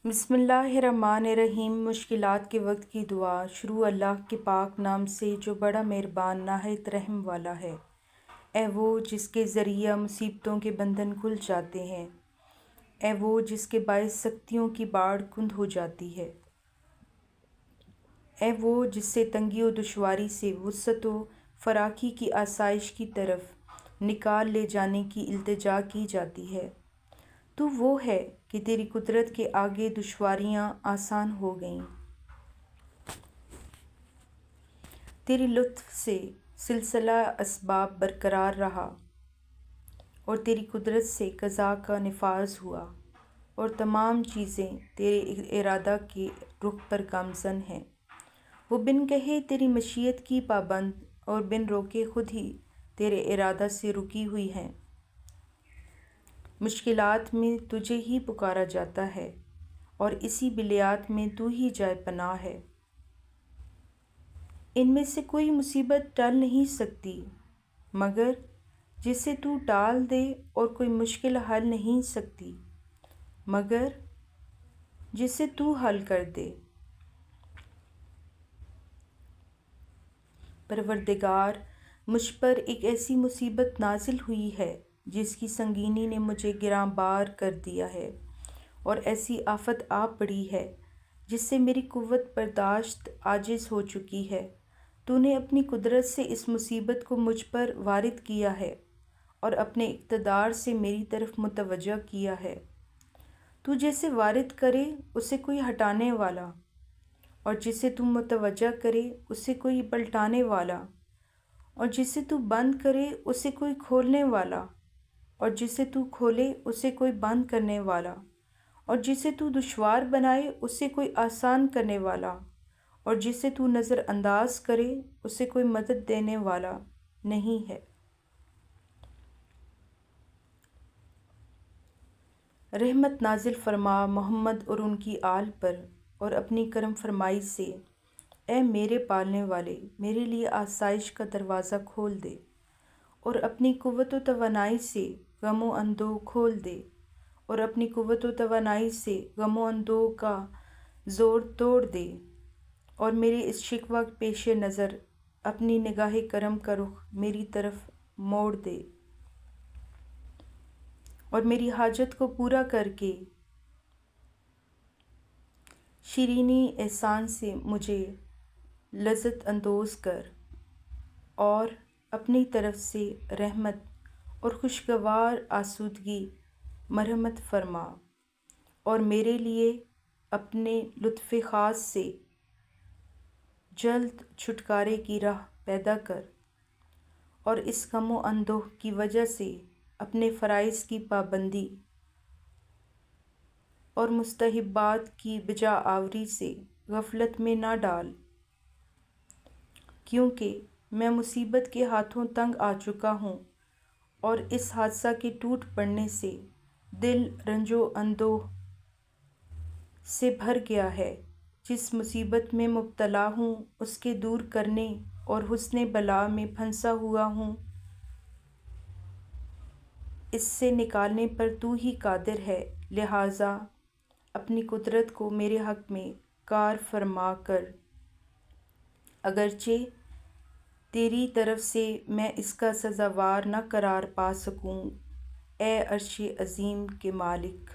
بسم اللہ الرحمن الرحیم۔ مشکلات کے وقت کی دعا۔ شروع اللہ کے پاک نام سے جو بڑا مہربان نہایت رحم والا ہے۔ اے وہ جس کے ذریعہ مصیبتوں کے بندھن کھل جاتے ہیں، اے وہ جس کے باعث سختیوں کی باڑ کند ہو جاتی ہے، اے وہ جس سے تنگی و دشواری سے وسعت و فراخی کی آسائش کی طرف نکال لے جانے کی التجا کی جاتی ہے۔ تو وہ ہے کہ تیری قدرت کے آگے دشواریاں آسان ہو گئیں، تیرے لطف سے سلسلہ اسباب برقرار رہا، اور تیری قدرت سے قضاء کا نفاذ ہوا، اور تمام چیزیں تیرے ارادہ کے رخ پر گامزن ہیں۔ وہ بن کہے تیری مشیت کی پابند، اور بن روکے خود ہی تیرے ارادہ سے رکی ہوئی ہیں۔ مشکلات میں تجھے ہی پکارا جاتا ہے، اور اسی بلیات میں تو ہی جائے پناہ ہے۔ ان میں سے کوئی مصیبت ٹل نہیں سکتی مگر جسے تو ٹال دے، اور کوئی مشکل حل نہیں سکتی مگر جسے تو حل کر دے۔ پروردگار، مجھ پر ایک ایسی مصیبت نازل ہوئی ہے جس کی سنگینی نے مجھے گراں بار کر دیا ہے، اور ایسی آفت آ پڑی ہے جس سے میری قوت برداشت عاجز ہو چکی ہے۔ تو نے اپنی قدرت سے اس مصیبت کو مجھ پر وارد کیا ہے، اور اپنے اقتدار سے میری طرف متوجہ کیا ہے۔ تو جسے وارد کرے اسے کوئی ہٹانے والا، اور جسے تو متوجہ کرے اسے کوئی پلٹانے والا، اور جسے تو بند کرے اسے کوئی کھولنے والا، اور جسے تو کھولے اسے کوئی بند کرنے والا، اور جسے تو دشوار بنائے اسے کوئی آسان کرنے والا، اور جسے تو نظر انداز کرے اسے کوئی مدد دینے والا نہیں ہے۔ رحمت نازل فرما محمد اور ان کی آل پر، اور اپنی کرم فرمائی سے اے میرے پالنے والے میرے لیے آسائش کا دروازہ کھول دے، اور اپنی قوت و توانائی سے غم و اندوہ کھول دے، اور اپنی قوت و توانائی سے غم و اندوہ کا زور توڑ دے، اور میرے اس شکوہ پیش نظر اپنی نگاہ کرم کا رخ میری طرف موڑ دے، اور میری حاجت کو پورا کر کے شیرینی احسان سے مجھے لذت اندوز کر، اور اپنی طرف سے رحمت اور خوشگوار آسودگی مرحمت فرما، اور میرے لیے اپنے لطف خاص سے جلد چھٹکارے کی راہ پیدا کر، اور اس غم و اندوہ کی وجہ سے اپنے فرائض کی پابندی اور مستحبات کی بجا آوری سے غفلت میں نہ ڈال، کیونکہ میں مصیبت کے ہاتھوں تنگ آ چکا ہوں، اور اس حادثہ کے ٹوٹ پڑنے سے دل رنج و اندوہ سے بھر گیا ہے۔ جس مصیبت میں مبتلا ہوں اس کے دور کرنے اور حسن بلا میں پھنسا ہوا ہوں، اس سے نکالنے پر تو ہی قادر ہے، لہٰذا اپنی قدرت کو میرے حق میں کار فرما کر، اگرچہ تیری طرف سے میں اس کا سزاوار نہ قرار پا سکوں، اے عرش عظیم کے مالک۔